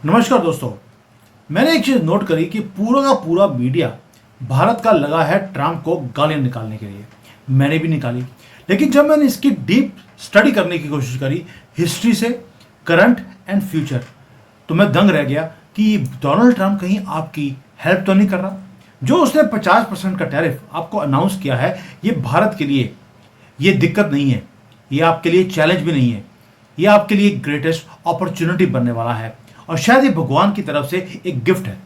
नमस्कार दोस्तों। मैंने एक चीज नोट करी कि पूरा का पूरा मीडिया भारत का लगा है ट्रंप को गालियां निकालने के लिए। मैंने भी निकाली, लेकिन जब मैंने इसकी डीप स्टडी करने की कोशिश करी हिस्ट्री से, करंट एंड फ्यूचर, तो मैं दंग रह गया कि डोनाल्ड ट्रंप कहीं आपकी हेल्प तो नहीं कर रहा। जो उसने 50% का टैरिफ आपको अनाउंस किया है, ये भारत के लिए ये दिक्कत नहीं है, ये आपके लिए चैलेंज भी नहीं है, ये आपके लिए ग्रेटेस्ट अपॉर्चुनिटी बनने वाला है और शायद ये भगवान की तरफ से एक गिफ्ट है।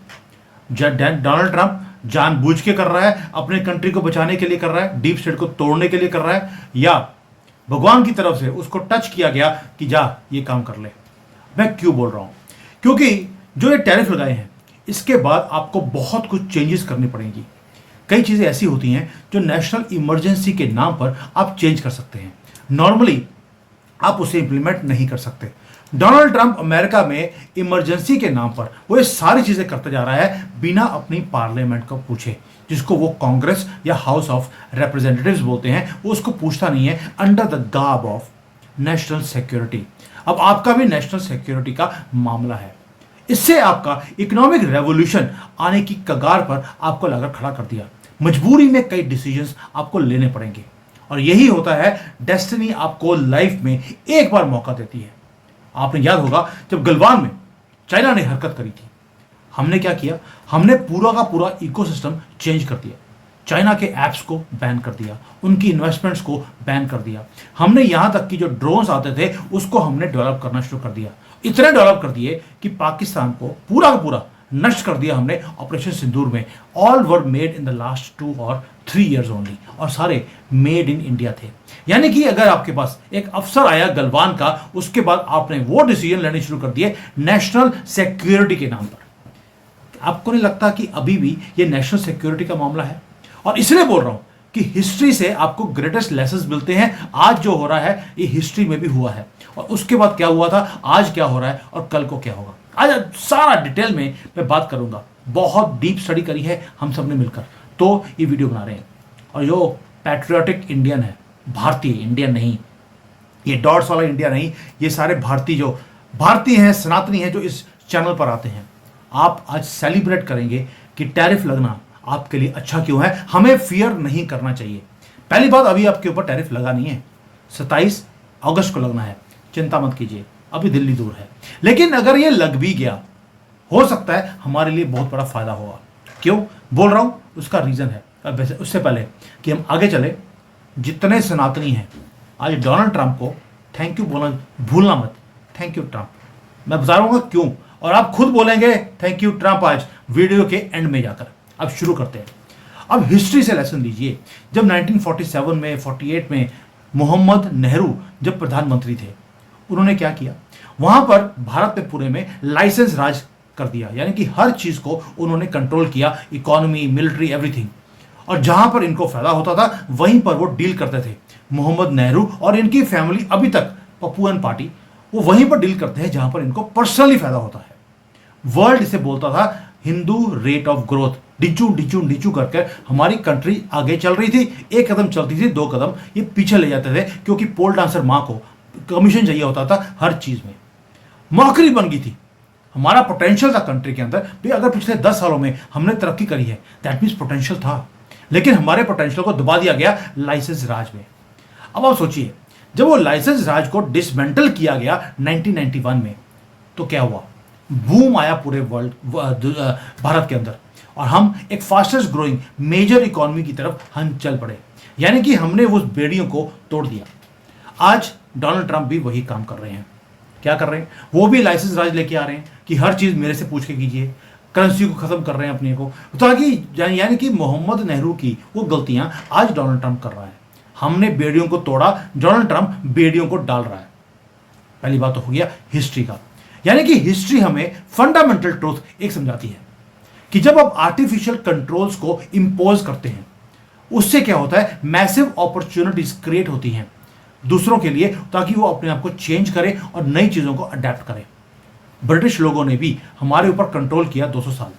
डोनाल्ड ट्रंप जानबूझ के कर रहा है, अपने कंट्री को बचाने के लिए कर रहा है, डीप स्टेट को तोड़ने के लिए कर रहा है, या भगवान की तरफ से उसको टच किया गया कि जा ये काम कर ले। मैं क्यों बोल रहा हूं? क्योंकि जो ये टैरिफ लगाए हैं इसके बाद आपको बहुत कुछ चेंजेस करनी पड़ेंगी। कई चीजें ऐसी होती हैं जो नेशनल इमरजेंसी के नाम पर आप चेंज कर सकते हैं, नॉर्मली आप उसे इंप्लीमेंट नहीं कर सकते। डोनाल्ड ट्रंप अमेरिका में इमरजेंसी के नाम पर वो ये सारी चीजें करते जा रहा है बिना अपनी पार्लियामेंट को पूछे, जिसको वो कांग्रेस या हाउस ऑफ रिप्रेजेंटेटिव्स बोलते हैं। वो उसको पूछता नहीं है, under the garb of national security. अब आपका भी नेशनल सिक्योरिटी का मामला है। इससे आपका इकोनॉमिक रेवोल्यूशन आने की कगार पर आपको लाकर खड़ा कर दिया। मजबूरी में कई डिसीजंस आपको लेने पड़ेंगे और यही होता है, डेस्टिनी आपको लाइफ में एक बार मौका देती है। आपने याद होगा जब गलवान में चाइना ने हरकत करी थी, हमने क्या किया? हमने पूरा का पूरा इकोसिस्टम चेंज कर दिया। चाइना के ऐप्स को बैन कर दिया, उनकी इन्वेस्टमेंट्स को बैन कर दिया। हमने यहां तक कि जो ड्रोन्स आते थे उसको हमने डेवलप करना शुरू कर दिया। इतने डेवलप कर दिए कि पाकिस्तान को पूरा का पूरा नष्ट कर दिया हमने ऑपरेशन सिंदूर में। All were made in the last 2 और 3 ईयर्स ओनली, और सारे मेड इन इंडिया थे। यानी कि अगर आपके पास एक अफसर आया गलवान का, उसके बाद आपने वो डिसीजन लेने शुरू कर दिए नेशनल सिक्योरिटी के नाम पर। आपको नहीं लगता कि अभी भी ये नेशनल सिक्योरिटी का मामला है? और इसलिए बोल रहा हूं कि हिस्ट्री से आपको ग्रेटेस्ट लेसन्स मिलते हैं। आज जो हो रहा है ये हिस्ट्री में भी हुआ है, और उसके बाद क्या हुआ था, आज क्या हो रहा है और कल को क्या होगा। आज सारा डिटेल में मैं बात करूंगा। बहुत डीप स्टडी करी है हम सब ने मिलकर, तो ये वीडियो बना रहे हैं। और जो पैट्रियोटिक इंडियन है, भारतीय इंडियन नहीं, ये डॉट्स वाला इंडिया नहीं, ये सारे भारतीय जो भारतीय हैं, सनातनी हैं, जो इस चैनल पर आते हैं, आप आज सेलिब्रेट करेंगे कि टैरिफ लगना आपके लिए अच्छा क्यों है। हमें फियर नहीं करना चाहिए। पहली बात, अभी आपके ऊपर टैरिफ लगा नहीं है, 27 अगस्त को लगना है। चिंता मत कीजिए, अभी दिल्ली दूर है। लेकिन अगर ये लग भी गया, हो सकता है हमारे लिए बहुत बड़ा फायदा होगा। क्यों बोल रहा हूं? उसका रीजन है। अब उससे पहले कि हम आगे चले, जितने सनातनी हैं, आज डोनाल्ड ट्रंप को थैंक यू बोलना भूलना मत। Thank you Trump. मैं बता रहा हूँ क्यों, और आप खुद बोलेंगे थैंक यू ट्रंप आज वीडियो के एंड में जाकर। अब शुरू करते हैं। अब हिस्ट्री से लेसन लीजिए। जब 1947 में 48 में मोहम्मद नेहरू जब प्रधानमंत्री थे, उन्होंने क्या किया? वहां पर भारत में पूरे में लाइसेंस राज कर दिया, यानी कि हर चीज को उन्होंने कंट्रोल किया, इकोनॉमी, मिलिट्री, एवरीथिंग। और जहां पर इनको फायदा होता था वहीं पर वो डील करते थे। मोहम्मद नेहरू और इनकी फैमिली, अभी तक पपुअन पार्टी, वो वहीं पर डील करते हैं जहां पर इनको पर्सनली फायदा होता है। वर्ल्ड इसे बोलता था हिंदू रेट ऑफ ग्रोथ। डिचू डिचू डिचू करके हमारी कंट्री आगे चल रही थी। एक कदम चलती थी, 2 कदम ये पीछे ले जाते थे, क्योंकि पोल डांसर माँ को कमीशन चाहिए होता था हर चीज में। मौकरी बन गई थी। हमारा पोटेंशियल था कंट्री के अंदर भी। अगर पिछले 10 सालों में हमने तरक्की करी है, दैट मीन्स पोटेंशियल था, लेकिन हमारे पोटेंशियल को दबा दिया गया लाइसेंस राज में। अब आप सोचिए, जब वो लाइसेंस राज को डिसमेंटल किया गया 1991 में, तो क्या हुआ? बूम आया पूरे वर्ल्ड, भारत के अंदर, और हम एक फास्टेस्ट ग्रोइंग मेजर इकोनॉमी की तरफ हम चल पड़े। यानी कि हमने उस बेड़ियों को तोड़ दिया। आज डोनाल्ड ट्रंप भी वही काम कर रहे हैं। क्या कर रहे हैं? वो भी लाइसेंस राज लेके आ रहे हैं कि हर चीज मेरे से पूछ के कीजिए। करेंसी को खत्म कर रहे हैं अपने को, ताकि यानी कि मोहम्मद नेहरू की वो गलतियां आज डोनाल्ड ट्रंप कर रहा है। हमने बेड़ियों को तोड़ा, डोनाल्ड ट्रंप बेड़ियों को डाल रहा है। पहली बात तो हो गया हिस्ट्री का। यानी कि हिस्ट्री हमें फंडामेंटल ट्रूथ एक समझाती है कि जब आप आर्टिफिशियल कंट्रोल्स को इंपोज करते हैं, उससे क्या होता है? मैसिव अपॉर्चुनिटीज क्रिएट होती हैं दूसरों के लिए, ताकि वो अपने आप को चेंज करें और नई चीजों को अडेप्ट करें। ब्रिटिश लोगों ने भी हमारे ऊपर कंट्रोल किया 200 साल।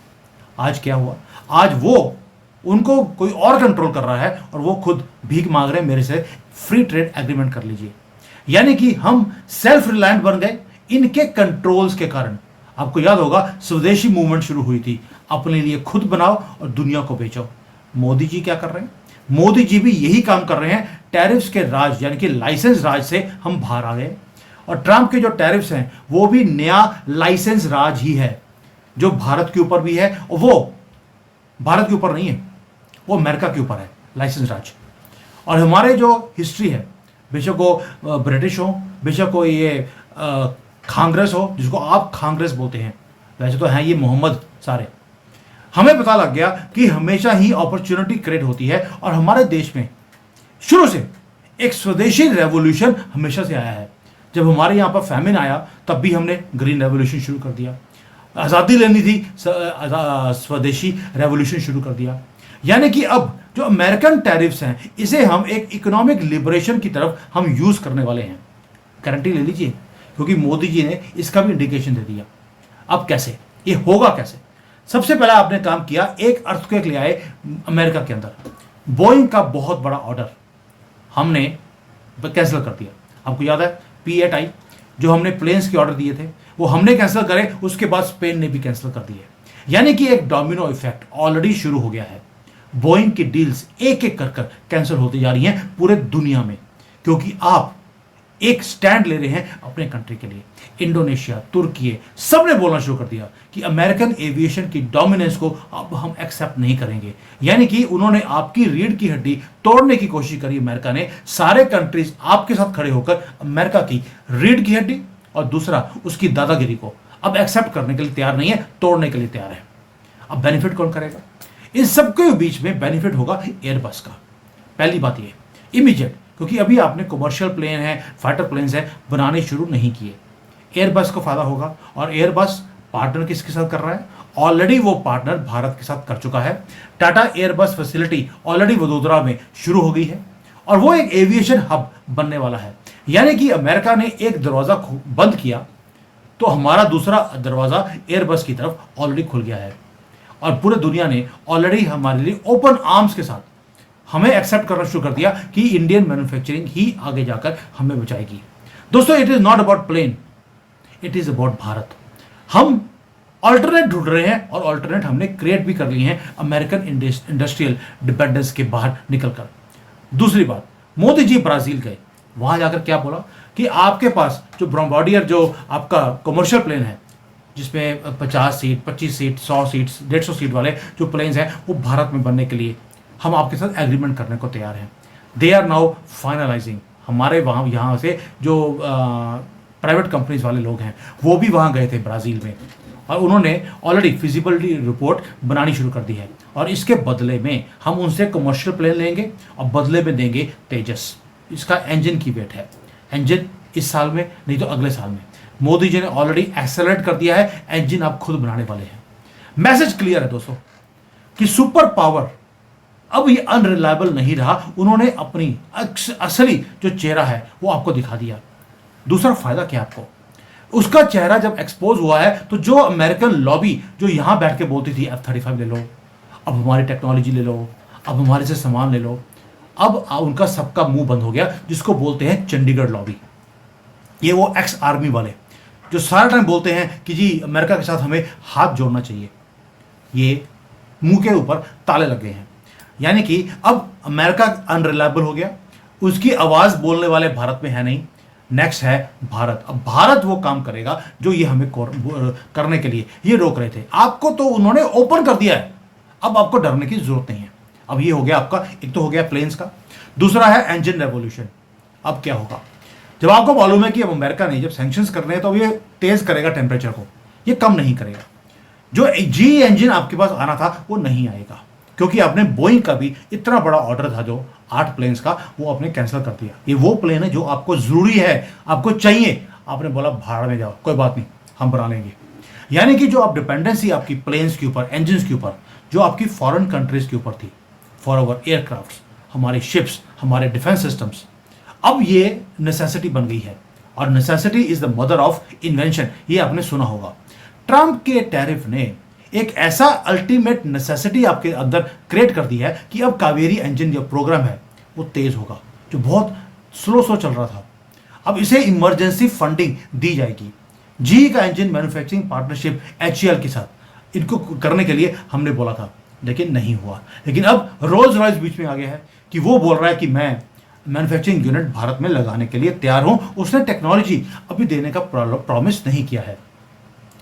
आज क्या हुआ? आज वो उनको कोई और कंट्रोल कर रहा है और वो खुद भीख मांग रहे हैं मेरे से, फ्री ट्रेड एग्रीमेंट कर लीजिए। यानी कि हम सेल्फ रिलायंट बन गए इनके कंट्रोल्स के कारण। आपको याद होगा स्वदेशी मूवमेंट शुरू हुई थी, अपने लिए खुद बनाओ और दुनिया को बेचो। मोदी जी क्या कर रहे हैं? मोदी जी भी यही काम कर रहे हैं। टैरिफ्स के राज यानी कि लाइसेंस राज से हम बाहर आ गए, और ट्रंप के जो टैरिफ्स हैं वो भी नया लाइसेंस राज ही है, जो भारत के ऊपर भी है, और वो भारत के ऊपर नहीं है, वो अमेरिका के ऊपर है लाइसेंस राज। और हमारे जो हिस्ट्री है, बेशक वो ब्रिटिश हो, बेशक वो ये कांग्रेस हो, जिसको आप कांग्रेस बोलते हैं, वैसे तो हैं ये मोहम्मद सारे, हमें पता लग गया कि हमेशा ही अपॉर्चुनिटी क्रिएट होती है। और हमारे देश में शुरू से एक स्वदेशी रेवोल्यूशन हमेशा से आया है। जब हमारे यहाँ पर फैमिन आया तब भी हमने ग्रीन रेवोल्यूशन शुरू कर दिया, आज़ादी लेनी थी, स्वदेशी रेवोल्यूशन शुरू कर दिया। यानी कि अब जो अमेरिकन टैरिफ्स हैं इसे हम एक इकोनॉमिक लिबरेशन की तरफ हम यूज करने वाले हैं। गारंटी ले लीजिए, क्योंकि मोदी जी ने इसका भी इंडिकेशन दे दिया। अब कैसे ये होगा? कैसे? सबसे पहला आपने काम किया, एक अर्थक्वेक ले आए अमेरिका के अंदर। बोइंग का बहुत बड़ा ऑर्डर हमने कैंसिल कर दिया। आपको याद है P8I जो हमने प्लेन्स के ऑर्डर दिए थे वो हमने कैंसिल करे, उसके बाद स्पेन ने भी कैंसिल कर दिए। यानी कि एक डोमिनो इफेक्ट ऑलरेडी शुरू हो गया है। बोइंग की डील्स एक एक कर कैंसिल होती जा रही हैं पूरे दुनिया में, क्योंकि आप एक स्टैंड ले रहे हैं अपने कंट्री के लिए। इंडोनेशिया, तुर्की, सबने बोलना शुरू कर दिया कि अमेरिकन एविएशन की डोमिनेंस को अब हम एक्सेप्ट नहीं करेंगे। यानी कि उन्होंने आपकी रीढ़ की हड्डी तोड़ने की कोशिश करी। अमेरिका ने, सारे कंट्रीज आपके साथ खड़े होकर अमेरिका की रीढ़ की हड्डी और दूसरा उसकी दादागिरी को अब एक्सेप्ट करने के लिए तैयार नहीं है, तोड़ने के लिए तैयार है। अब बेनिफिट कौन करेगा? इन सबके बीच में बेनिफिट होगा एयरबस का। पहली बात ये इमीडिएट, क्योंकि अभी आपने कमर्शियल प्लेन है, फाइटर प्लेन्स है बनाने शुरू नहीं किए। एयरबस को फायदा होगा, और एयरबस पार्टनर किसके साथ कर रहा है? ऑलरेडी वो पार्टनर भारत के साथ कर चुका है। Tata Airbus facility already Vadodara में शुरू हो गई है, और वो एक एविएशन हब बनने वाला है। यानी कि अमेरिका ने एक दरवाजा बंद किया तो हमारा दूसरा दरवाजा एयरबस की तरफ ऑलरेडी खुल गया है, और पूरे दुनिया ने ऑलरेडी हमारे लिए ओपन आर्म्स के साथ हमें एक्सेप्ट करना शुरू कर दिया कि इंडियन मैन्युफैक्चरिंग ही आगे जाकर हमें बचाएगी। दोस्तों, it is not about plane, it is about Bharat. हम ऑल्टरनेट ढूंढ रहे हैं, और ऑल्टरनेट हमने क्रिएट भी कर लिए हैं अमेरिकन इंडस्ट्रियल डिपेंडेंस के बाहर निकलकर। दूसरी बात, मोदी जी ब्राजील गए, वहां जाकर क्या बोला कि आपके पास जो ब्रॉम्बार्डियर जो आपका कमर्शियल प्लेन है, जिसमें 50 सीट, 25 सीट, 100 सीट, 150 सीट वाले जो प्लेन्स हैं, वो भारत में बनने के लिए हम आपके साथ एग्रीमेंट करने को तैयार हैं। They are now finalising. हमारे वहाँ यहाँ से जो प्राइवेट कंपनीज वाले लोग हैं वो भी वहाँ गए थे ब्राज़ील में, और उन्होंने ऑलरेडी फिजिबिलिटी रिपोर्ट बनानी शुरू कर दी है। और इसके बदले में हम उनसे कमर्शियल प्लेन लेंगे और बदले में देंगे तेजस। इसका इंजन की वेट है, इंजन इस साल में नहीं तो अगले साल में। मोदी जी ने ऑलरेडी एक्सेलरेट कर दिया है, इंजन आप खुद बनाने वाले हैं। मैसेज क्लियर है दोस्तों कि सुपर पावर अब ये अनरिलायबल नहीं रहा। उन्होंने अपनी असली जो चेहरा है वो आपको दिखा दिया। दूसरा फायदा क्या आपको? उसका चेहरा जब एक्सपोज हुआ है तो जो अमेरिकन लॉबी जो यहां बैठ के बोलती थी F-35 ले लो, अब हमारी टेक्नोलॉजी ले लो, अब हमारे से सामान ले लो, अब उनका सबका मुंह बंद हो गया, जिसको बोलते हैं चंडीगढ़ लॉबी। ये वो एक्स आर्मी वाले जो सारा टाइम बोलते हैं कि जी अमेरिका के साथ हमें हाथ जोड़ना चाहिए, ये मुंह के ऊपर ताले लग गए हैं। यानी कि अब अमेरिका अनरिलायबल हो गया, उसकी आवाज बोलने वाले भारत में है नहीं। नेक्स्ट है भारत। अब भारत वो काम करेगा जो ये हमें करने के लिए ये रोक रहे थे। आपको तो उन्होंने ओपन कर दिया है, अब आपको डरने की जरूरत नहीं है। अब ये हो गया आपका, एक तो हो गया प्लेन्स का, दूसरा है इंजन रेवोल्यूशन। अब क्या होगा? जब आपको मालूम है कि अब अमेरिका ने जब सैंक्शंस कर रहे हैं तो ये तेज करेगा टेम्परेचर को, ये कम नहीं करेगा। जो जी इंजन आपके पास आना था वो नहीं आएगा, क्योंकि आपने बोइंग का भी इतना बड़ा ऑर्डर था जो 8 प्लेन्स का, वो आपने कैंसिल कर दिया। ये वो प्लेन है जो आपको जरूरी है, आपको चाहिए, आपने बोला भाड़ में जाओ, कोई बात नहीं हम बना लेंगे। यानी कि जो आप डिपेंडेंसी आपकी प्लेन्स के ऊपर, इंजन के ऊपर, जो आपकी फॉरेन कंट्रीज के ऊपर थी, फॉर अवर एयरक्राफ्ट, हमारे शिप्स, हमारे डिफेंस सिस्टम्स, अब ये नेसेसिटी बन गई है। और necessity is the mother of invention, ये आपने सुना होगा। ट्रंप के टैरिफ ने एक ऐसा अल्टीमेट नेसेसिटी आपके अंदर क्रिएट कर दी है कि अब कावेरी इंजन जो प्रोग्राम है वो तेज होगा, जो बहुत स्लो चल रहा था। अब इसे इमरजेंसी फंडिंग दी जाएगी, जी का इंजन मैन्युफैक्चरिंग पार्टनरशिप HCL के साथ इनको करने के लिए हमने बोला था, लेकिन नहीं हुआ। लेकिन अब रोल्स रॉयस बीच में आ गया है कि वो बोल रहा है कि मैं मैन्युफैक्चरिंग यूनिट भारत में लगाने के लिए तैयार हूं। उसने टेक्नोलॉजी अभी देने का प्रॉमिस नहीं किया है।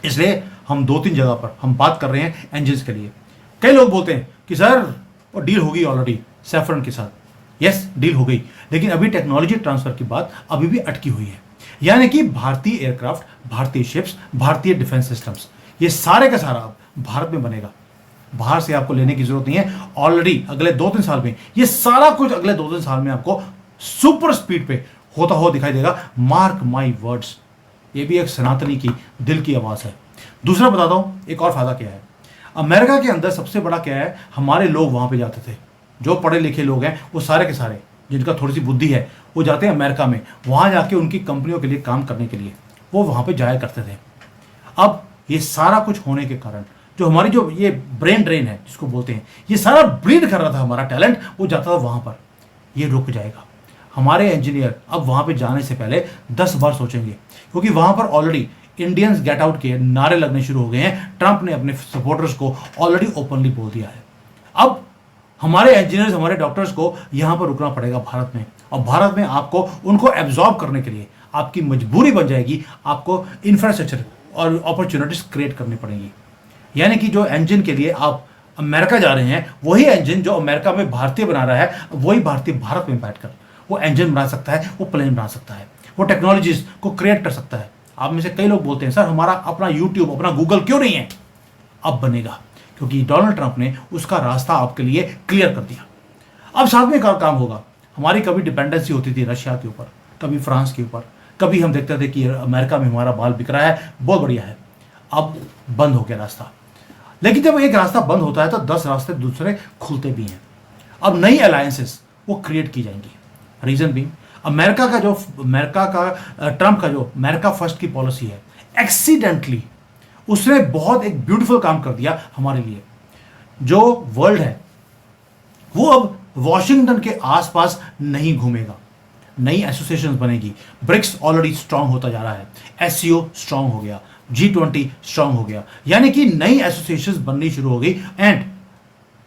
इसलिए हम 2-3 जगह पर हम बात कर रहे हैं इंजन्स के लिए। कई लोग बोलते हैं कि सर वो डील होगी ऑलरेडी सैफरन के साथ। यस, डील हो गई, लेकिन अभी टेक्नोलॉजी ट्रांसफर की बात अभी भी अटकी हुई है। यानी कि भारतीय एयरक्राफ्ट, भारतीय शिप्स, भारतीय डिफेंस सिस्टम्स, ये सारे का सारा अब भारत में बनेगा। बाहर से आपको लेने की जरूरत नहीं है। ऑलरेडी अगले 2-3 साल में ये सारा कुछ, अगले 2-3 साल में आपको सुपर स्पीड पे होता हुआ दिखाई देगा। Mark my words. ये भी एक सनातनी की दिल की आवाज है। दूसरा बताता हूं एक और फायदा क्या है। अमेरिका के अंदर सबसे बड़ा क्या है, हमारे लोग वहां पे जाते थे, जो पढ़े लिखे लोग हैं वो सारे के सारे, जिनका थोड़ी सी बुद्धि है, वो जाते हैं अमेरिका में, वहां जाके उनकी कंपनियों के लिए काम करने के लिए वो वहां पे जाया करते थे। अब ये सारा कुछ होने के कारण जो हमारी जो ये ब्रेन ड्रेन है जिसको बोलते हैं, ये सारा ब्लीड कर रहा था हमारा टैलेंट, वो जाता था वहां पर। ये रुक जाएगा। हमारे इंजीनियर अब वहां पे जाने से पहले 10 बार सोचेंगे, क्योंकि वहां पर ऑलरेडी इंडियंस गेट आउट के नारे लगने शुरू हो गए हैं। ट्रंप ने अपने सपोर्टर्स को ऑलरेडी ओपनली बोल दिया है। अब हमारे इंजीनियर्स, हमारे डॉक्टर्स को यहां पर रुकना पड़ेगा भारत में, और भारत में आपको उनको एब्जॉर्ब करने के लिए आपकी मजबूरी बन जाएगी, आपको इंफ्रास्ट्रक्चर और अपॉर्चुनिटीज क्रिएट करनी पड़ेंगी। यानी कि जो इंजन के लिए आप अमेरिका जा रहे हैं, वही इंजन जो अमेरिका में भारतीय बना रहा है, वही भारतीय भारत में बैठकर वो इंजन बना सकता है, वो प्लेन बना सकता है, वो टेक्नोलॉजीज को क्रिएट कर सकता है। आप में से कई लोग बोलते हैं सर हमारा अपना यूट्यूब, अपना गूगल क्यों नहीं है? अब बनेगा, क्योंकि डोनाल्ड ट्रंप ने उसका रास्ता आपके लिए क्लियर कर दिया। अब साथ में एक और काम होगा। हमारी कभी डिपेंडेंसी होती थी रशिया के ऊपर, कभी फ्रांस के ऊपर, कभी हम देखते थे कि अमेरिका में हमारा बाल बिक रहा है, बहुत बढ़िया है। अब बंद हो गया रास्ता। लेकिन जब एक रास्ता बंद होता है तो 10 रास्ते दूसरे खुलते भी हैं। अब नई अलायंसेस वो क्रिएट की जाएंगी। रीजन भी अमेरिका का ट्रंप का जो अमेरिका फर्स्ट की पॉलिसी है, एक्सीडेंटली उसने बहुत एक ब्यूटीफुल काम कर दिया हमारे लिए। जो वर्ल्ड है वो अब वॉशिंगटन के आसपास नहीं घूमेगा। नई एसोसिएशन बनेगी। ब्रिक्स ऑलरेडी स्ट्रांग होता जा रहा है, SCO स्ट्रांग हो गया, G20 स्ट्रांग हो गया, यानी कि नई एसोसिएशन बननी शुरू हो गई। एंड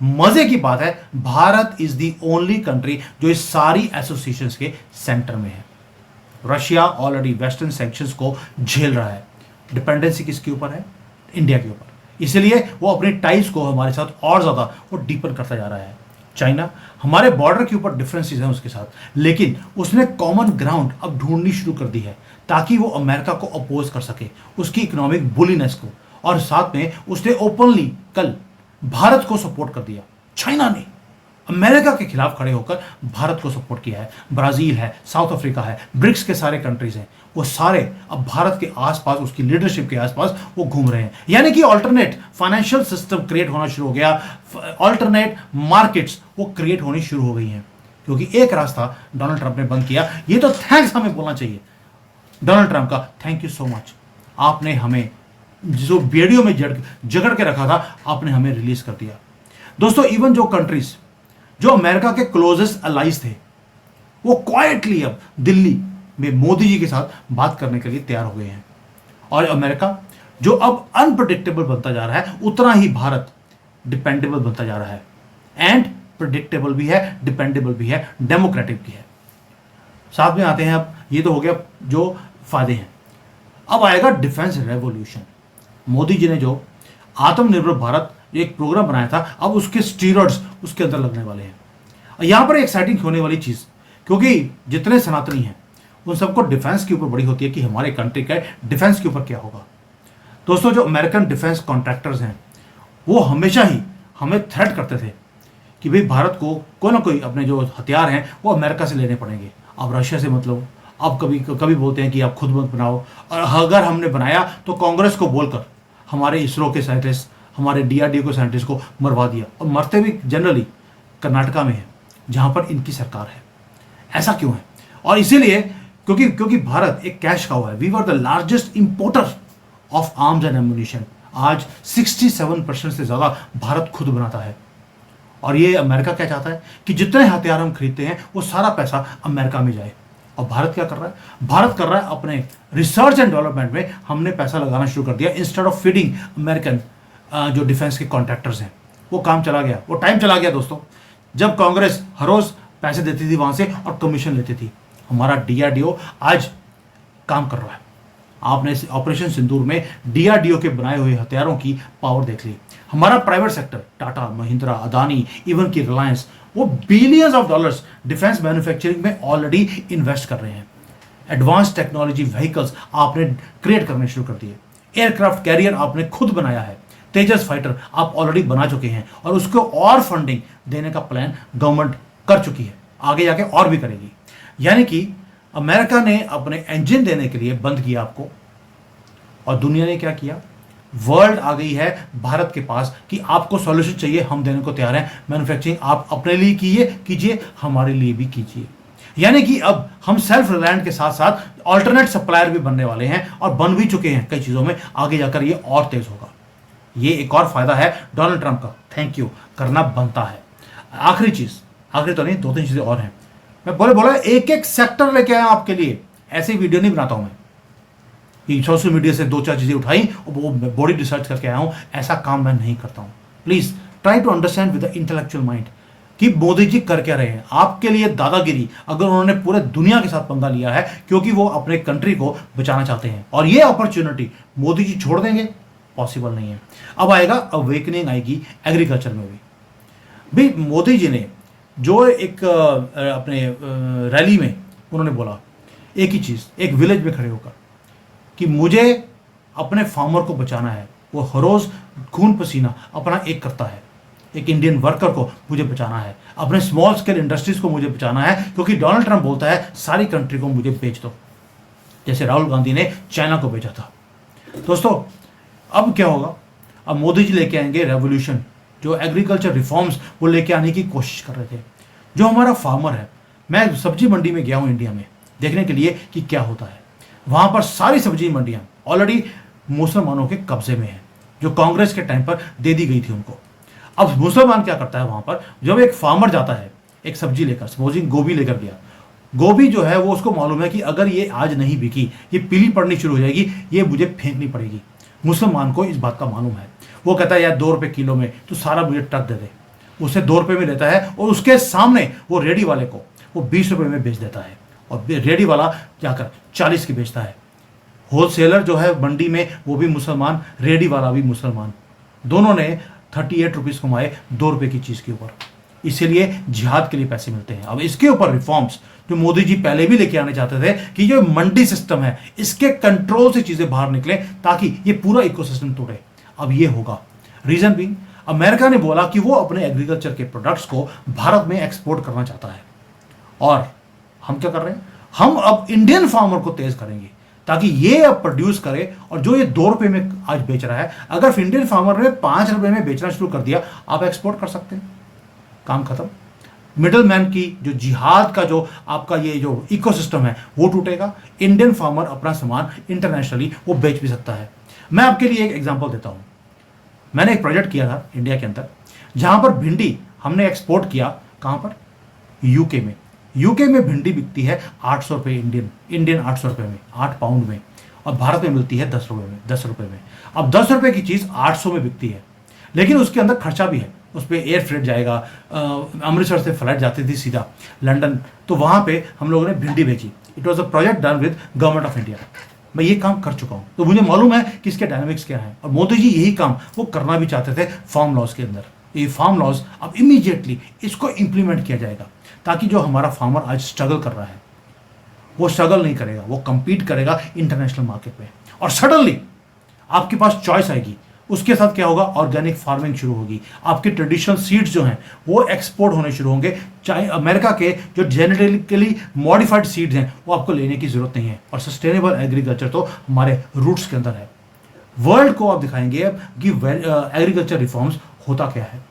मजे की बात है, Bharat is the only country जो इस सारी एसोसिएशंस के सेंटर में है। रशिया ऑलरेडी वेस्टर्न सैंक्शंस को झेल रहा है। डिपेंडेंसी किसके ऊपर है? इंडिया के ऊपर। इसलिए वो अपनी टाइज को हमारे साथ और ज्यादा वो डीपर करता जा रहा है। चाइना हमारे बॉर्डर के ऊपर डिफरेंसेस हैं उसके साथ, लेकिन उसने कॉमन ग्राउंड अब ढूंढनी शुरू कर दी है ताकि वो अमेरिका को अपोज कर सके, उसकी इकोनॉमिक बुलिनेस को। और साथ में उसने ओपनली कल भारत को सपोर्ट कर दिया। चाइना ने अमेरिका के खिलाफ खड़े होकर भारत को सपोर्ट किया है। ब्राजील है, साउथ अफ्रीका है, ब्रिक्स के सारे कंट्रीज हैं, वो सारे अब भारत के आसपास, उसकी लीडरशिप के आसपास वो घूम रहे हैं। यानी कि ऑल्टरनेट फाइनेंशियल सिस्टम क्रिएट होना शुरू हो गया, ऑल्टरनेट मार्केट्स वो क्रिएट होनी शुरू हो गई हैं, क्योंकि एक रास्ता डोनाल्ड ट्रंप ने बंद किया। ये तो थैंक्स हमें बोलना चाहिए डोनाल्ड ट्रंप का, थैंक यू सो मच। आपने हमें जो बेड़ियों में जकड़ के रखा था, आपने हमें रिलीज कर दिया। दोस्तों, इवन जो कंट्रीज जो अमेरिका के क्लोजेस्ट अलाइज थे, वो क्वाइटली अब दिल्ली में मोदी जी के साथ बात करने के लिए तैयार हो गए हैं। और अमेरिका जो अब अनप्रेडिक्टेबल बनता जा रहा है, उतना ही भारत डिपेंडेबल बनता जा रहा है। एंड प्रेडिक्टेबल भी है, डिपेंडेबल भी है, डेमोक्रेटिक भी है। साथ में आते हैं, अब ये तो हो गया जो फायदे हैं। अब आएगा डिफेंस रेवोल्यूशन। मोदी जी ने जो आत्मनिर्भर भारत एक प्रोग्राम बनाया था, अब उसके स्टीरॉइड्स उसके अंदर लगने वाले हैं। यहां पर एक्साइटिंग होने वाली चीज, क्योंकि जितने सनातनी हैं उन सबको डिफेंस के ऊपर बड़ी होती है कि हमारे कंट्री का डिफेंस के ऊपर क्या होगा। दोस्तों, जो अमेरिकन डिफेंस कॉन्ट्रैक्टर्स हैं वो हमेशा ही हमें थ्रेट करते थे कि भाई भारत को कोई ना कोई अपने जो हथियार हैं वो अमेरिका से लेने पड़ेंगे, आप रशिया से मत लो। आप कभी बोलते हैं कि आप खुद मत बनाओ, और अगर हमने बनाया तो कांग्रेस को बोलकर हमारे इसरो के साइंटिस्ट, हमारे DRDO के साइंटिस्ट को मरवा दिया। और मरते भी जनरली कर्नाटका में है, जहां पर इनकी सरकार है। ऐसा क्यों है? और इसीलिए क्योंकि भारत एक कैश काउ है। We were the largest importer of arms and ammunition. आज 67% से ज्यादा भारत खुद बनाता है। और ये अमेरिका क्या चाहता है कि जितने हथियार हम खरीदते हैं वो सारा पैसा अमेरिका में जाए। और भारत क्या कर रहा है? भारत कर रहा है अपने रिसर्च एंड डेवलपमेंट में हमने पैसा लगाना शुरू कर दिया। इंस्टेड ऑफ फीडिंग अमेरिकन जो डिफेंस के कॉन्ट्रैक्टर्स हैं, वो काम चला गया, वो टाइम चला गया दोस्तों, जब कांग्रेस हर रोज पैसे देती थी वहां से और कमीशन लेती थी। हमारा डीआरडीओ आज काम कर रहा है। आपने ऑपरेशन सिंदूर में डीआरडीओ के बनाए हुए हथियारों की पावर देख ली। हमारा private sector, Tata, Mahindra, Adani, even की रिलायंस, वो billions of dollars defence manufacturing में ऑलरेडी इन्वेस्ट कर रहे हैं। एडवांस टेक्नोलॉजी व्हीकल्स आपने क्रिएट करने शुरू कर दिए। एयरक्राफ्ट कैरियर आपने खुद बनाया है। तेजस फाइटर आप ऑलरेडी बना चुके हैं और उसको और फंडिंग देने का प्लान गवर्नमेंट कर चुकी है, आगे जाके और भी करेगी। यानी कि अमेरिका ने अपने इंजन देने के लिए बंद किया आपको, और दुनिया ने क्या किया? वर्ल्ड आ गई है भारत के पास कि आपको सॉल्यूशन चाहिए, हम देने को तैयार हैं। मैन्युफैक्चरिंग आप अपने लिए कीजिए, हमारे लिए भी कीजिए। यानी कि अब हम सेल्फ रिलायंट के साथ साथ ऑल्टरनेट सप्लायर भी बनने वाले हैं और बन भी चुके हैं कई चीजों में। आगे जाकर ये और तेज होगा। ये एक और फायदा है डोनाल्ड ट्रंप का। थैंक यू करना बनता है। आखिरी चीज, आखिरी तो नहीं, 2-3 चीजें और हैं। मैं बोला एक एक सेक्टर लेके आया आपके लिए। ऐसे वीडियो नहीं बनाता हूं मैं कि सोशल मीडिया से 2-4 चीजें उठाई और वो बॉडी रिसर्च करके आया हूं। ऐसा काम मैं नहीं करता हूं। Please try to understand with the intellectual mind कि मोदी जी कर क्या रहे हैं। आपके लिए दादागिरी अगर उन्होंने पूरे दुनिया के साथ पंगा लिया है क्योंकि वो अपने कंट्री को बचाना चाहते हैं, और ये अपॉर्चुनिटी मोदी जी छोड़ देंगे? पॉसिबल नहीं है। अब आएगा अवेकनिंग, आएगी एग्रीकल्चर में भी। भाई मोदी जी ने जो एक अपने रैली में उन्होंने बोला एक ही चीज, एक विलेज में खड़े होकर, कि मुझे अपने फार्मर को बचाना है। वो हर रोज खून पसीना अपना एक करता है। एक इंडियन वर्कर को मुझे बचाना है, अपने स्मॉल स्केल इंडस्ट्रीज को मुझे बचाना है, क्योंकि डोनाल्ड ट्रंप बोलता है सारी कंट्री को मुझे बेच दो, जैसे राहुल गांधी ने चाइना को बेचा था। दोस्तों अब क्या होगा? अब मोदी जी लेके आएंगे रेवोल्यूशन। जो एग्रीकल्चर रिफॉर्म्स वो लेके आने की कोशिश कर रहे थे। जो हमारा फार्मर है, मैं सब्जी मंडी में गया हूं इंडिया में देखने के लिए कि क्या होता है। वहां पर सारी सब्जी मंडियां ऑलरेडी मुसलमानों के कब्जे में हैं, जो कांग्रेस के टाइम पर दे दी गई थी उनको। अब मुसलमान क्या करता है वहां पर? जब एक फार्मर जाता है एक सब्जी लेकर, सपोजिंग गोभी लेकर गया, गोभी जो है वो उसको मालूम है कि अगर ये आज नहीं बिकी, ये पीली पड़नी शुरू हो जाएगी, ये मुझे फेंकनी पड़ेगी। मुसलमान को इस बात का मालूम है। वो कहता है यार 2 रुपए किलो में तो सारा मुझे ट्रक दे दे। उसे 2 रुपए में लेता है और उसके सामने वो रेडी वाले को वो 20 रुपए में बेच देता है, और रेडी वाला जाकर 40 की बेचता है। होलसेलर जो है मंडी में वो भी मुसलमान, रेडी वाला भी मुसलमान। दोनों ने 38 रुपीज कमाए 2 रुपए की चीज के ऊपर। इसीलिए जिहाद के लिए पैसे मिलते हैं। अब इसके ऊपर रिफॉर्म्स जो मोदी जी पहले भी लेके आने चाहते थे कि जो मंडी सिस्टम है इसके कंट्रोल से चीजें बाहर निकले ताकि ये पूरा इकोसिस्टम टूटे। अब ये होगा। रीजन भी अमेरिका ने बोला कि वो अपने एग्रीकल्चर के प्रोडक्ट्स को भारत में एक्सपोर्ट करना चाहता है, और हम क्या कर रहे हैं? हम अब इंडियन फार्मर को तेज करेंगे ताकि ये अब प्रोड्यूस करे, और जो ये 2 रुपए में आज बेच रहा है, अगर इंडियन फार्मर ने 5 रुपए में बेचना शुरू कर दिया, आप एक्सपोर्ट कर सकते हैं। काम खत्म। मिडल मैन की जो जिहाद का जो आपका ये जो इकोसिस्टम है वो टूटेगा। इंडियन फार्मर अपना सामान इंटरनेशनली वो बेच भी सकता है। मैं आपके लिए एक एग्जांपल देता हूं। मैंने एक प्रोजेक्ट किया था इंडिया के अंदर, जहां पर भिंडी हमने एक्सपोर्ट किया। कहां पर? यूके में। यूके में भिंडी बिकती है 800 रुपये इंडियन 800 रुपये में, 8 पाउंड में, और भारत में मिलती है 10 रुपये में। अब 10 रुपये की चीज़ 800 में बिकती है, लेकिन उसके अंदर खर्चा भी है। उस पर एयर फ्रेट जाएगा। अमृतसर से फ्लाइट जाती थी सीधा लंदन, तो वहाँ पे हम लोगों ने भिंडी बेची। It was a project done with government of India. मैं ये काम कर चुका हूँ, तो मुझे मालूम है कि इसके डायनामिक्स क्या है। और मोदी जी यही काम वो करना भी चाहते थे फार्म लॉज के अंदर। ये फार्म लॉज अब इमीडिएटली इसको इंप्लीमेंट किया जाएगा, ताकि जो हमारा फार्मर आज स्ट्रगल कर रहा है वो स्ट्रगल नहीं करेगा, वो compete करेगा इंटरनेशनल मार्केट पे। और सडनली आपके पास चॉइस आएगी। उसके साथ क्या होगा? ऑर्गेनिक फार्मिंग शुरू होगी। आपके ट्रेडिशनल सीड्स जो हैं वो एक्सपोर्ट होने शुरू होंगे। चाहे अमेरिका के जो जेनेटिकली मॉडिफाइड सीड्स हैं वो आपको लेने की जरूरत नहीं है। और सस्टेनेबल एग्रीकल्चर तो हमारे रूट्स के अंदर है। वर्ल्ड को आप दिखाएंगे कि एग्रीकल्चर रिफॉर्म्स होता क्या है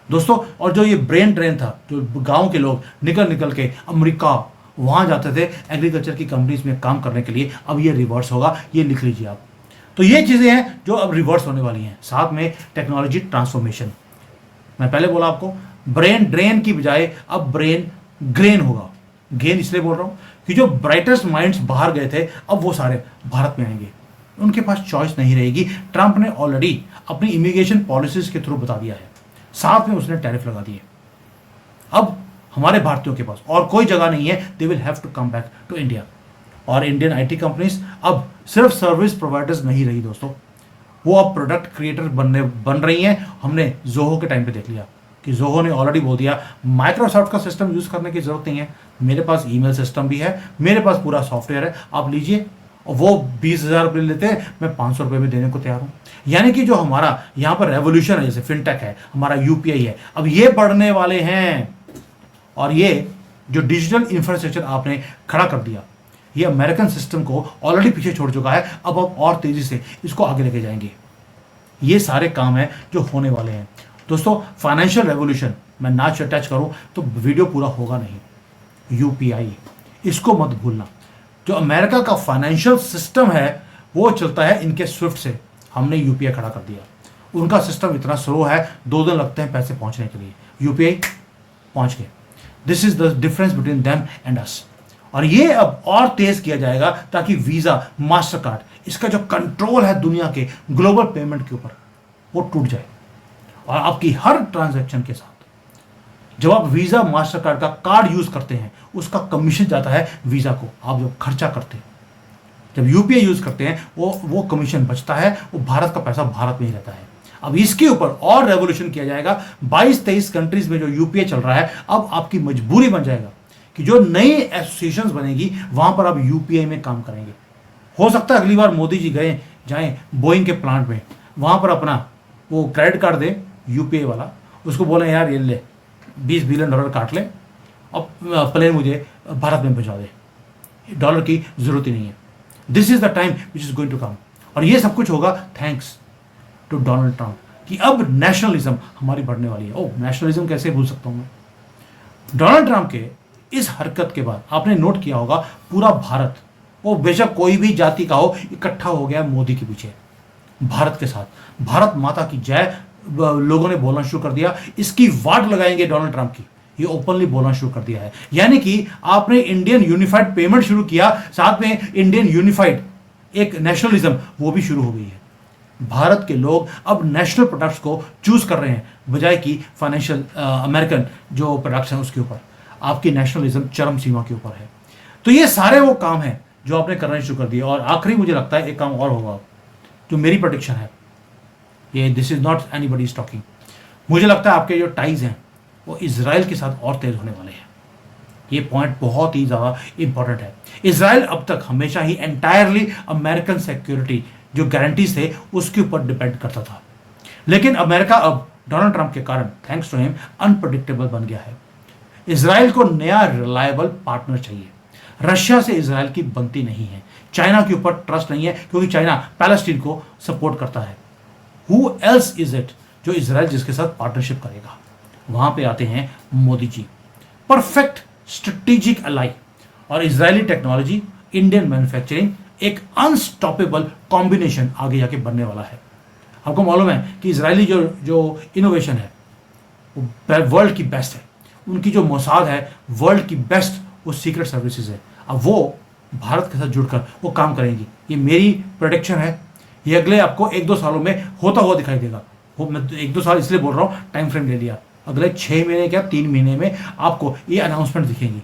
दोस्तों। और जो ये ब्रेन ड्रेन था, जो गांव के लोग निकल के अमेरिका वहां जाते थे एग्रीकल्चर की कंपनीज में काम करने के लिए, अब ये रिवर्स होगा। ये लिख लीजिए आप। तो ये चीजें हैं जो अब रिवर्स होने वाली हैं। साथ में टेक्नोलॉजी ट्रांसफॉर्मेशन। मैं पहले बोला आपको ब्रेन ड्रेन की बजाय अब ब्रेन ग्रेन होगा। गेन इसलिए बोल रहा हूं कि जो ब्राइटेस्ट माइंड्स बाहर गए थे अब वो सारे भारत में आएंगे। उनके पास चॉइस नहीं रहेगी। ट्रंप ने ऑलरेडी अपनी इमिग्रेशन पॉलिसीज के थ्रू बता दिया है, साथ में उसने टैरिफ लगा दिए। अब हमारे भारतीयों के पास और कोई जगह नहीं है, they will have to come back to India. और इंडियन आईटी कंपनीज अब सिर्फ सर्विस प्रोवाइडर्स नहीं रही दोस्तों, वो अब प्रोडक्ट क्रिएटर बन रही हैं। हमने जोहो के टाइम पे देख लिया कि जोहो ने ऑलरेडी बोल दिया माइक्रोसॉफ्ट का सिस्टम यूज करने की जरूरत नहीं है, मेरे पास ईमेल सिस्टम भी है, मेरे पास पूरा सॉफ्टवेयर है, आप लीजिए। और वो 20,000 रुपये लेते हैं, मैं 500 रुपये में देने को तैयार हूँ। यानी कि जो हमारा यहाँ पर रेवोल्यूशन है, जैसे फिनटेक है, हमारा यूपीआई है, अब ये बढ़ने वाले हैं। और ये जो डिजिटल इंफ्रास्ट्रक्चर आपने खड़ा कर दिया, ये अमेरिकन सिस्टम को ऑलरेडी पीछे छोड़ चुका है, अब और तेजी से इसको आगे लेके जाएंगे। ये सारे काम हैं जो होने वाले हैं दोस्तों। फाइनेंशियल रेवोल्यूशन, मैं ना अटैच करूं तो वीडियो पूरा होगा नहीं। यूपीआई, इसको मत भूलना। जो अमेरिका का फाइनेंशियल सिस्टम है वो चलता है इनके स्विफ्ट से। हमने यूपीआई खड़ा कर दिया, उनका सिस्टम इतना स्लो है, 2 दिन लगते हैं पैसे पहुंचने के लिए, यूपीआई पहुंच गए। This is the difference between them and us. और ये अब और तेज किया जाएगा ताकि वीजा, मास्टर कार्ड, इसका जो कंट्रोल है दुनिया के ग्लोबल पेमेंट के ऊपर, वो टूट जाए। और आपकी हर ट्रांजैक्शन के साथ जब आप वीजा मास्टर कार्ड का कार्ड यूज करते हैं, उसका कमीशन जाता है वीजा को। आप जो खर्चा करते हैं, जब यूपीआई यूज करते हैं, वो कमीशन बचता है, वो भारत का पैसा भारत में ही रहता है। अब इसके ऊपर और रेवोल्यूशन किया जाएगा। 22-23 कंट्रीज में जो यूपीआई चल रहा है, अब आपकी मजबूरी बन जाएगा कि जो नई एसोसिएशंस बनेगी वहां पर आप यूपीआई में काम करेंगे। हो सकता है अगली बार मोदी जी जाएं बोइंग के प्लांट में, वहां पर अपना वो क्रेडिट कार्ड दे यूपीआई वाला, उसको बोले यार ये ले $20 बिलियन काट ले, अब प्लेन मुझे भारत में पहुंचा दे, डॉलर की जरूरत ही नहीं है। This is the time which is going to come. और ये सब कुछ होगा थैंक्स टू डोनाल्ड ट्रंप, कि अब नेशनलिज्म हमारी बढ़ने वाली है। ओह, नेशनलिज्म कैसे भूल सकता हूं मैं। डोनाल्ड ट्रंप के इस हरकत के बाद आपने नोट किया होगा पूरा भारत, वो बेशक कोई भी जाति का हो, इकट्ठा हो गया मोदी के पीछे, भारत के साथ। भारत माता की जय लोगों ने बोलना शुरू कर दिया, इसकी वाट लगाएंगे डोनाल्ड ट्रंप की, ये ओपनली बोलना शुरू कर दिया है। यानी कि आपने इंडियन यूनिफाइड पेमेंट शुरू किया, साथ में इंडियन यूनिफाइड एक नेशनलिज्म वो भी शुरू हो गई है। भारत के लोग अब नेशनल प्रोडक्ट्स को चूज कर रहे हैं बजाय कि फाइनेंशियल अमेरिकन जो प्रोडक्ट्स हैं उसके ऊपर। आपकी नेशनलिज्म चरम सीमा के ऊपर है। तो ये सारे वो काम हैं जो आपने करना शुरू कर दिया। और आखिरी मुझे लगता है एक काम और होगा, जो मेरी प्रेडिक्शन है, ये this is not anybody's talking, मुझे लगता है आपके जो टाइज हैं वो इजराइल के साथ और तेज होने वाले हैं। ये पॉइंट बहुत ही ज़्यादा इंपॉर्टेंट है। इजराइल अब तक हमेशा ही एंटायरली अमेरिकन सिक्योरिटी जो गारंटीज थे उसके ऊपर डिपेंड करता था, लेकिन अमेरिका अब डोनाल्ड ट्रंप के कारण, थैंक्स टू हिम, अनप्रेडिक्टेबल बन गया है। इजराइल को नया रिलायबल पार्टनर चाहिए। रशिया से इजराइल की बनती नहीं है, चाइना के ऊपर ट्रस्ट नहीं है क्योंकि चाइना पैलेस्टीन को सपोर्ट करता है। हु एल्स इज इट जो इजराइल जिसके साथ पार्टनरशिप करेगा? वहां पे आते हैं मोदी जी, परफेक्ट स्ट्रेटेजिक अलाई। और इजरायली टेक्नोलॉजी, इंडियन मैन्युफैक्चरिंग, एक अनस्टॉपेबल कॉम्बिनेशन आगे जाके बनने वाला है। आपको मालूम है कि इजरायली जो इनोवेशन है वो वर्ल्ड की बेस्ट है, उनकी जो मोसाद है वर्ल्ड की बेस्ट वो सीक्रेट सर्विसेज है। अब वो भारत के साथ जुड़कर वो काम करेंगी, ये मेरी प्रेडिक्शन है। ये अगले आपको 1-2 सालों में होता हुआ दिखाई देगा। वो मैं 1-2 साल इसलिए बोल रहा हूँ, टाइम फ्रेम ले लिया, अगले 6 महीने क्या 3 महीने में आपको ये अनाउंसमेंट दिखेंगी।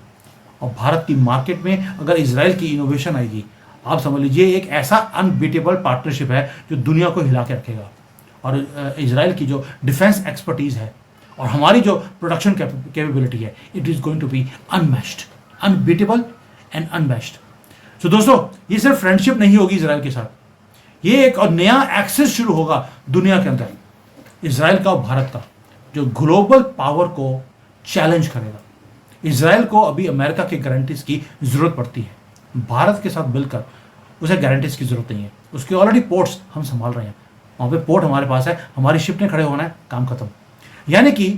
और भारत की मार्केट में अगर इजराइल की इनोवेशन आएगी, आप समझ लीजिए एक ऐसा अनबीटेबल पार्टनरशिप है जो दुनिया को हिला के रखेगा। और इजराइल की जो डिफेंस एक्सपर्टीज है और हमारी जो प्रोडक्शन कैपेबिलिटी है, it is going to be unmatched, unbeatable and unmatched. So दोस्तों, ये सिर्फ फ्रेंडशिप नहीं होगी इजराइल के साथ, ये एक और नया एक्सेस शुरू होगा दुनिया के अंदर इजराइल का और भारत का, जो ग्लोबल पावर को चैलेंज करेगा। इजराइल को अभी अमेरिका की गारंटीज की जरूरत पड़ती है, भारत के साथ मिलकर उसे गारंटीज की जरूरत नहीं है। उसके ऑलरेडी पोर्ट्स हम संभाल रहे हैं, वहां पे पोर्ट हमारे पास है, हमारी शिप ने खड़े होना है, काम खत्म। यानी कि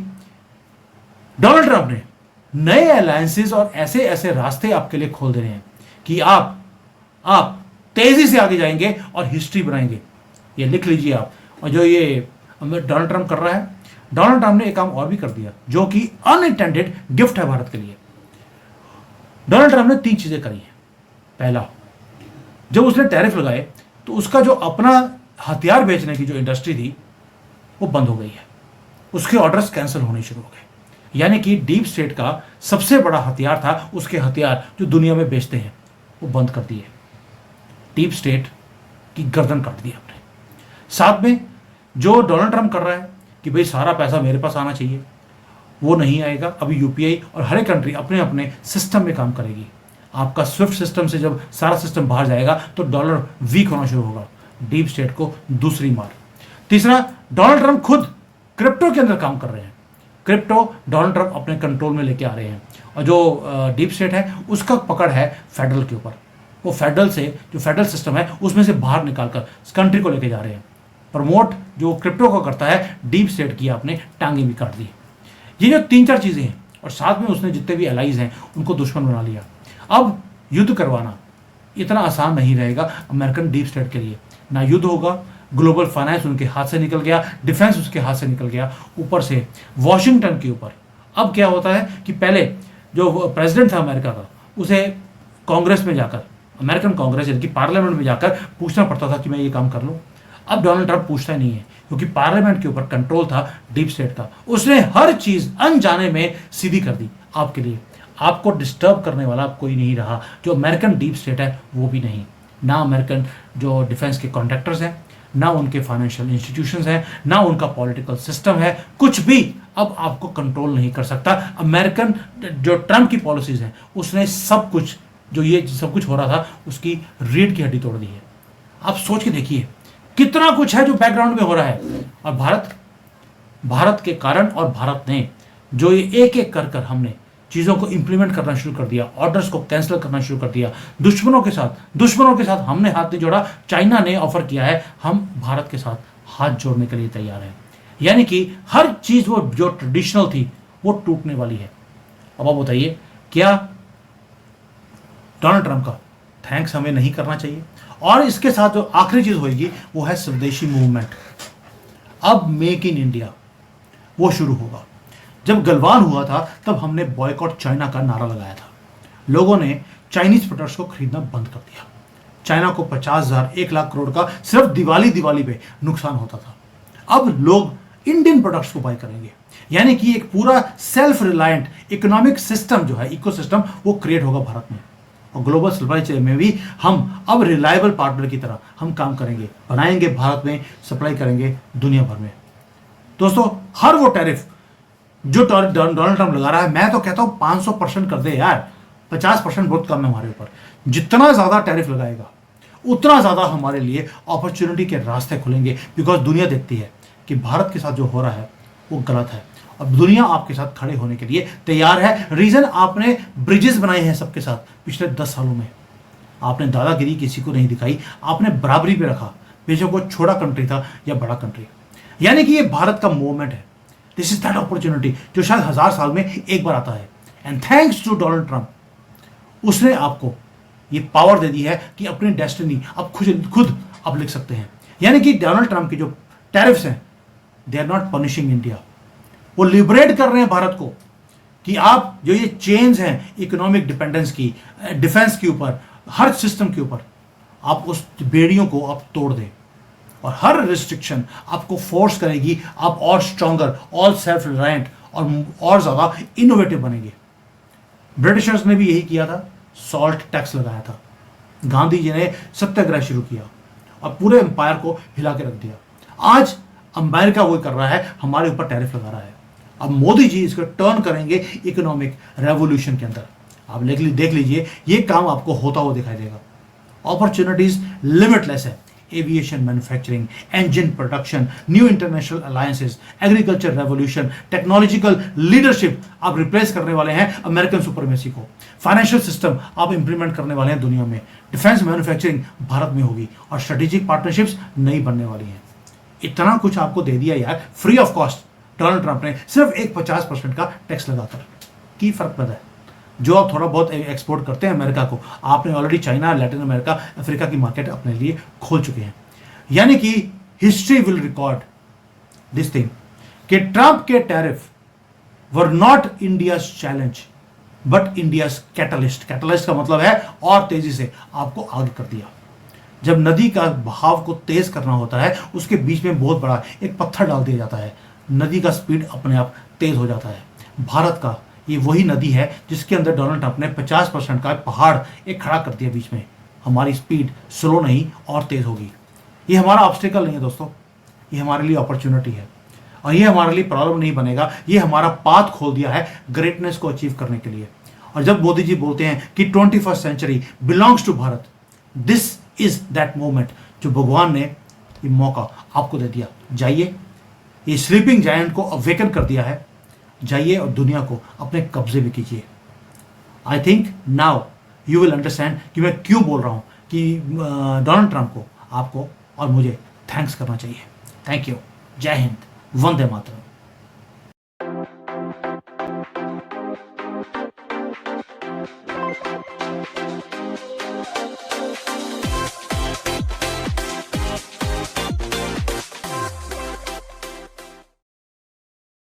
डोनाल्ड ट्रंप ने नए अलायंसेस और ऐसे ऐसे रास्ते आपके लिए खोल दे रहे हैं कि आप तेजी से आगे जाएंगे और हिस्ट्री बनाएंगे। ये लिख लीजिए आप। और जो ये डोनाल्ड ट्रंप कर रहा है, डोनाल्ड ट्रंप ने एक काम और भी कर दिया जो कि अनइंटेंडेड गिफ्ट है भारत के लिए। डोनाल्ड ट्रंप ने 3 चीजें करी हैं। पहला, जब उसने टैरिफ लगाए तो उसका जो अपना हथियार बेचने की जो इंडस्ट्री थी वो बंद हो गई है, उसके ऑर्डर्स कैंसिल होने शुरू हो गए। यानी कि डीप स्टेट का सबसे बड़ा हथियार था, उसके हथियार जो दुनिया में बेचते हैं वो बंद कर दिए। डीप स्टेट की गर्दन काट दी आपने। साथ में जो डोनाल्ड ट्रंप कर रहा है कि भाई सारा पैसा मेरे पास आना चाहिए, वो नहीं आएगा। अभी यूपीआई और हर एक कंट्री अपने अपने सिस्टम में काम करेगी। आपका स्विफ्ट सिस्टम से जब सारा सिस्टम बाहर जाएगा तो डॉलर वीक होना शुरू होगा। डीप स्टेट को दूसरी मार। तीसरा, डोनाल्ड ट्रंप खुद क्रिप्टो के अंदर काम कर रहे हैं। क्रिप्टो डोनाल्ड ट्रंप अपने कंट्रोल में लेके आ रहे हैं, और जो डीप स्टेट है उसका पकड़ है फेडरल के ऊपर। वो फेडरल से जो फेडरल सिस्टम है उसमें से बाहर निकालकर कंट्री को लेके जा रहे हैं। प्रमोट जो क्रिप्टो को करता है डीप स्टेट की आपने टांगे भी काट दी। ये जो 3-4 चीजें हैं, और साथ में उसने जितने भी एलाइज हैं उनको दुश्मन बना लिया। अब युद्ध करवाना इतना आसान नहीं रहेगा अमेरिकन डीप स्टेट के लिए। ना युद्ध होगा, ग्लोबल फाइनेंस उनके हाथ से निकल गया, डिफेंस उसके हाथ से निकल गया, ऊपर से वॉशिंगटन के ऊपर। अब क्या होता है कि पहले जो प्रेसिडेंट था अमेरिका का, उसे कांग्रेस में जाकर, अमेरिकन कांग्रेस यानी कि पार्लियामेंट में जाकर पूछना पड़ता था कि मैं ये काम कर लूँ। अब डोनाल्ड ट्रंप पूछता ही नहीं है, क्योंकि पार्लियामेंट के ऊपर कंट्रोल था डीप स्टेट का। उसने हर चीज अनजाने में सीधी कर दी आपके लिए। आपको डिस्टर्ब करने वाला कोई नहीं रहा। जो अमेरिकन डीप स्टेट है वो भी नहीं, ना अमेरिकन जो डिफेंस के कॉन्ट्रैक्टर्स हैं, ना उनके फाइनेंशियल इंस्टीट्यूशंस हैं, ना उनका पॉलिटिकल सिस्टम है, कुछ भी अब आपको कंट्रोल नहीं कर सकता। अमेरिकन जो ट्रंप की पॉलिसीज हैं उसने सब कुछ, जो ये सब कुछ हो रहा था, उसकी रीढ़ की हड्डी तोड़ दी है। आप सोच के देखिए कितना कुछ है जो बैकग्राउंड में हो रहा है। और भारत के कारण, और भारत ने जो ये एक एक कर हमने चीज़ों को इंप्लीमेंट करना शुरू कर दिया, ऑर्डर्स को कैंसिल करना शुरू कर दिया। दुश्मनों के साथ हमने हाथ नहीं जोड़ा। चाइना ने ऑफर किया है, हम भारत के साथ हाथ जोड़ने के लिए तैयार हैं। यानी कि हर चीज वो जो ट्रेडिशनल थी वो टूटने वाली है। अब आप बताइए, क्या डोनाल्ड ट्रंप का थैंक्स हमें नहीं करना चाहिए? और इसके साथ जो आखिरी चीज होगी वो है स्वदेशी मूवमेंट। अब मेक इन इंडिया वो शुरू होगा। जब गलवान हुआ था तब हमने बॉयकॉट चाइना का नारा लगाया था। लोगों ने चाइनीज प्रोडक्ट्स को खरीदना बंद कर दिया। चाइना को 50,000 1 लाख करोड़ का सिर्फ दिवाली पे नुकसान होता था। अब लोग इंडियन प्रोडक्ट्स को बाय करेंगे। यानी कि एक पूरा सेल्फ रिलायंट इकोनॉमिक सिस्टम जो है, इकोसिस्टम, वो क्रिएट होगा भारत में। और ग्लोबल सप्लाई चेन में भी हम अब रिलायबल पार्टनर की तरह हम काम करेंगे, बनाएंगे भारत में, सप्लाई करेंगे दुनिया भर में। दोस्तों, हर वो टैरिफ जो डोनाल्ड ट्रंप लगा रहा है, मैं तो कहता हूं 500% कर दे यार। 50% बहुत कम है हमारे ऊपर। जितना ज्यादा टैरिफ लगाएगा उतना ज्यादा हमारे लिए अपॉर्चुनिटी के रास्ते खुलेंगे। बिकॉज दुनिया देखती है कि भारत के साथ जो हो रहा है वो गलत है, और दुनिया आपके साथ खड़े होने के लिए तैयार है। रीजन, आपने ब्रिजेस बनाए हैं सबके साथ पिछले 10 सालों में। आपने दादागिरी किसी को नहीं दिखाई, आपने बराबरी पे रखा, बेशक वो छोटा कंट्री था या बड़ा कंट्री। यानी कि ये भारत का मूवमेंट है। दिस इज दैट अपॉर्चुनिटी जो शायद 1000 साल में एक बार आता है। And thanks to Donald Trump, उसने आपको ये पावर दे दी है कि अपनी डेस्टिनी आप खुद आप लिख सकते हैं। यानी कि डोनाल्ड ट्रंप की जो टैरिफ्स हैं, they are not punishing India, वो लिबरेट कर रहे हैं भारत को कि आप जो ये चेन्स हैं इकोनॉमिक डिपेंडेंस की, डिफेंस के ऊपर, हर सिस्टम के ऊपर, आप उस बेड़ियों को आप तोड़ दें। और हर रिस्ट्रिक्शन आपको फोर्स करेगी, आप और स्ट्रॉन्गर, और सेल्फ रिलायंट, और ज्यादा इनोवेटिव बनेंगे। ब्रिटिशर्स ने भी यही किया था, सॉल्ट टैक्स लगाया था। गांधी जी ने सत्याग्रह शुरू किया और पूरे एम्पायर को हिला के रख दिया। आज अमेरिका वो कर रहा है, हमारे ऊपर टैरिफ लगा रहा है। अब मोदी जी इसको टर्न करेंगे इकोनॉमिक रेवोल्यूशन के अंदर। आप देख लीजिए, ये काम आपको होता हुआ दिखाई देगा। अपॉर्चुनिटीज लिमिटलेस है। Aviation manufacturing, engine production, new international alliances, agriculture revolution, technological leadership आप रिप्लेस करने वाले हैं अमेरिकन सुपरमेसी को। फाइनेंशियल सिस्टम आप इंप्लीमेंट करने वाले हैं दुनिया में। डिफेंस मैन्युफैक्चरिंग भारत में होगी, और स्ट्रेटेजिक पार्टनरशिप्स नई बनने वाली हैं। इतना कुछ आपको दे दिया यार, free of cost. Donald Trump ने सिर्फ एक 50% का टैक्स लगाकर की फर्क पड़ा है। जो आप थोड़ा बहुत एक्सपोर्ट करते हैं अमेरिका को, आपने already China, Latin America, Africa की मार्केट अपने लिए खोल चुके हैं। यानी कि history will record this thing कि ट्रंप के tariff were not India's challenge, but India catalyst, catalyst का मतलब है और तेजी से आपको आगे कर दिया। जब नदी का बहाव को तेज करना होता है, उसके बीच में बहुत बड़ा एक पत्थर डाल दिया जाता है, नदी का स्पीड अपने आप तेज हो जाता है। भारत का ये वही नदी है जिसके अंदर डोनाल्ड ट्रंप ने 50% का पहाड़ एक खड़ा कर दिया बीच में। हमारी स्पीड स्लो नहीं और तेज होगी। ये हमारा ऑब्स्टिकल नहीं है दोस्तों, ये हमारे लिए अपॉर्चुनिटी है, और ये हमारे लिए प्रॉब्लम नहीं बनेगा। ये हमारा पाथ खोल दिया है ग्रेटनेस को अचीव करने के लिए। और जब मोदी जी बोलते हैं कि 21st century belongs to Bharat, this is that moment जो भगवान ने ये मौका आपको दे दिया। जाइए, ये स्लीपिंग जायंट को अवेकन कर दिया है, जाइए और दुनिया को अपने कब्जे में कीजिए। I think now you will understand कि मैं क्यों बोल रहा हूं कि डोनाल्ड ट्रंप को, आपको और मुझे थैंक्स करना चाहिए। Thank you. जय हिंद, वंदे मातरम।